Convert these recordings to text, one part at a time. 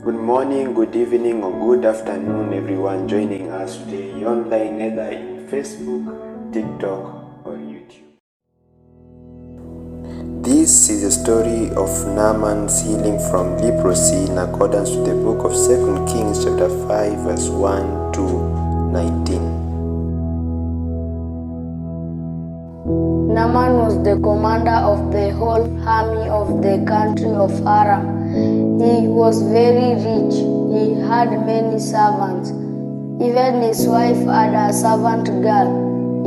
Good morning, good evening, or good afternoon, everyone joining us today online, either in Facebook, TikTok, or YouTube. This is a story of Naaman's healing from leprosy in accordance with the book of 2Kings chapter 5, verse 1 to 19. Naaman was the commander of the whole army of the country of Aram. He was very rich. He had many servants. Even his wife had a servant girl.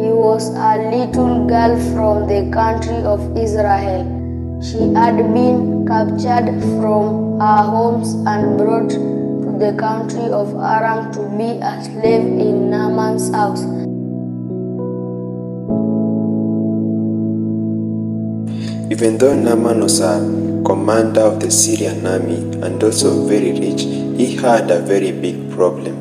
He was a little girl from the country of Israel. She had been captured from her homes and brought to the country of Aram to be a slave in Naaman's house. Even though Naaman was a commander of the Syrian army and also very rich, he had a very big problem.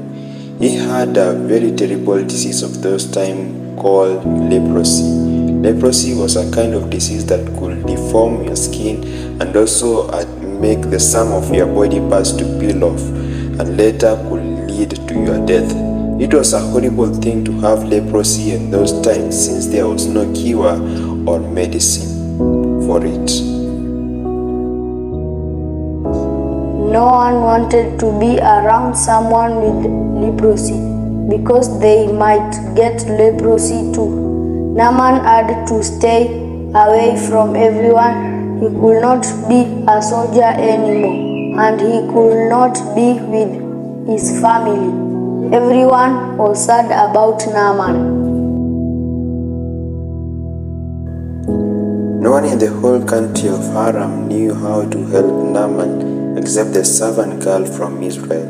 He had a very terrible disease of those times called leprosy. Leprosy was a kind of disease that could deform your skin and also make the sum of your body parts to peel off and later could lead to your death. It was a horrible thing to have leprosy in those times since there was no cure or medicine for it. No one wanted to be around someone with leprosy because they might get leprosy too. Naaman had to stay away from everyone. He could not be a soldier anymore, and he could not be with his family. Everyone was sad about Naaman. No one in the whole country of Aram knew how to help Naaman except the servant girl from Israel.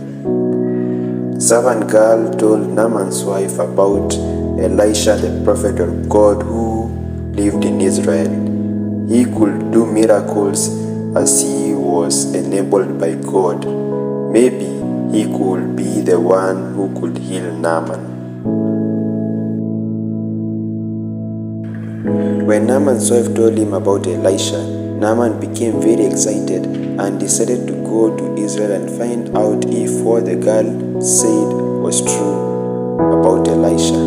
The servant girl told Naaman's wife about Elisha, the prophet of God who lived in Israel. He could do miracles as he was enabled by God. Maybe he could be the one who could heal Naaman. When Naaman's wife told him about Elisha, Naaman became very excited and decided to go to Israel and find out if what the girl said was true about Elisha.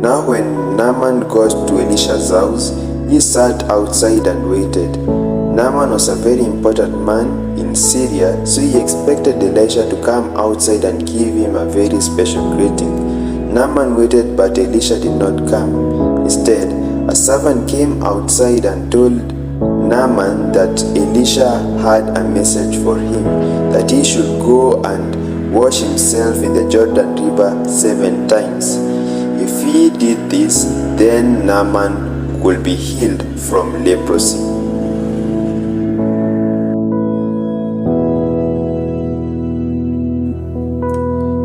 Now when Naaman got to Elisha's house, he sat outside and waited. Naaman was a very important man in Syria, so he expected Elisha to come outside and give him a very special greeting. Naaman waited, but Elisha did not come. Instead, a servant came outside and told Naaman that Elisha had a message for him, that he should go and wash himself in the Jordan River 7 times. If he did this, then Naaman could be healed from leprosy.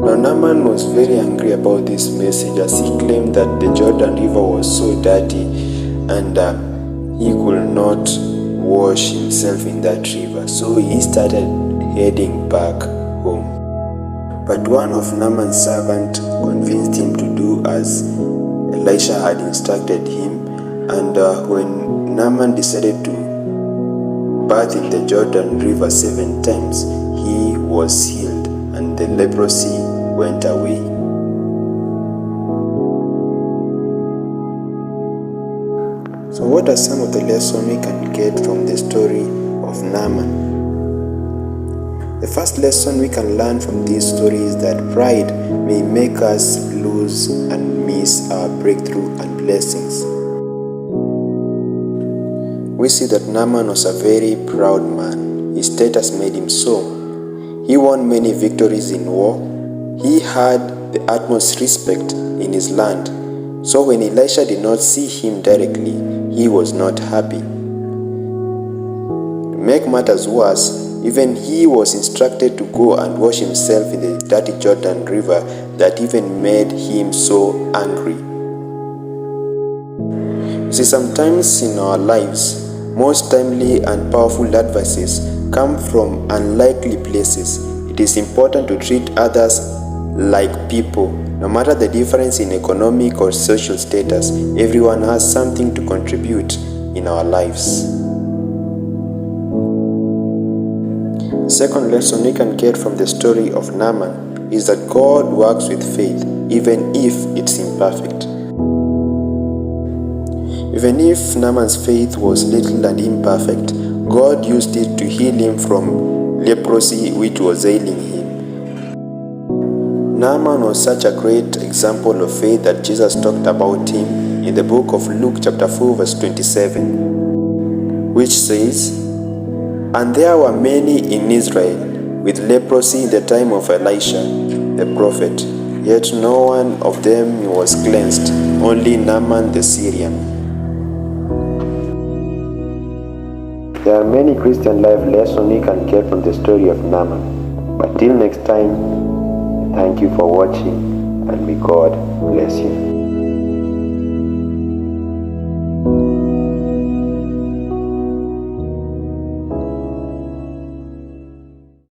Now Naaman was very angry about this message as he claimed that the Jordan River was so dirty and he could not wash himself in that river. So he started heading back home. But one of Naaman's servants convinced him to do as Elisha had instructed him, and when Naaman decided to bathe in the Jordan River 7 times, he was healed and the leprosy went away. So what are some of the lessons we can get from the story of Naaman? The first lesson we can learn from this story is that pride may make us lose and miss our breakthrough and blessings. We see that Naaman was a very proud man. His status made him so. He won many victories in war. He had the utmost respect in his land. So when Elisha did not see him directly, he was not happy. To make matters worse, even he was instructed to go and wash himself in the dirty Jordan River that even made him so angry. You see, sometimes in our lives, most timely and powerful advices come from unlikely places. It is important to treat others like people. No matter the difference in economic or social status, everyone has something to contribute in our lives. Second lesson we can get from the story of Naaman is that God works with faith even if it's imperfect. Even if Naaman's faith was little and imperfect, God used it to heal him from leprosy which was ailing him. Naaman was such a great example of faith that Jesus talked about him in the book of Luke chapter 4 verse 27, which says, "And there were many in Israel with leprosy in the time of Elisha the prophet, yet no one of them was cleansed, only Naaman the Syrian." There are many Christian life lessons we can get from the story of Naaman. But till next time, thank you for watching, and may God bless you.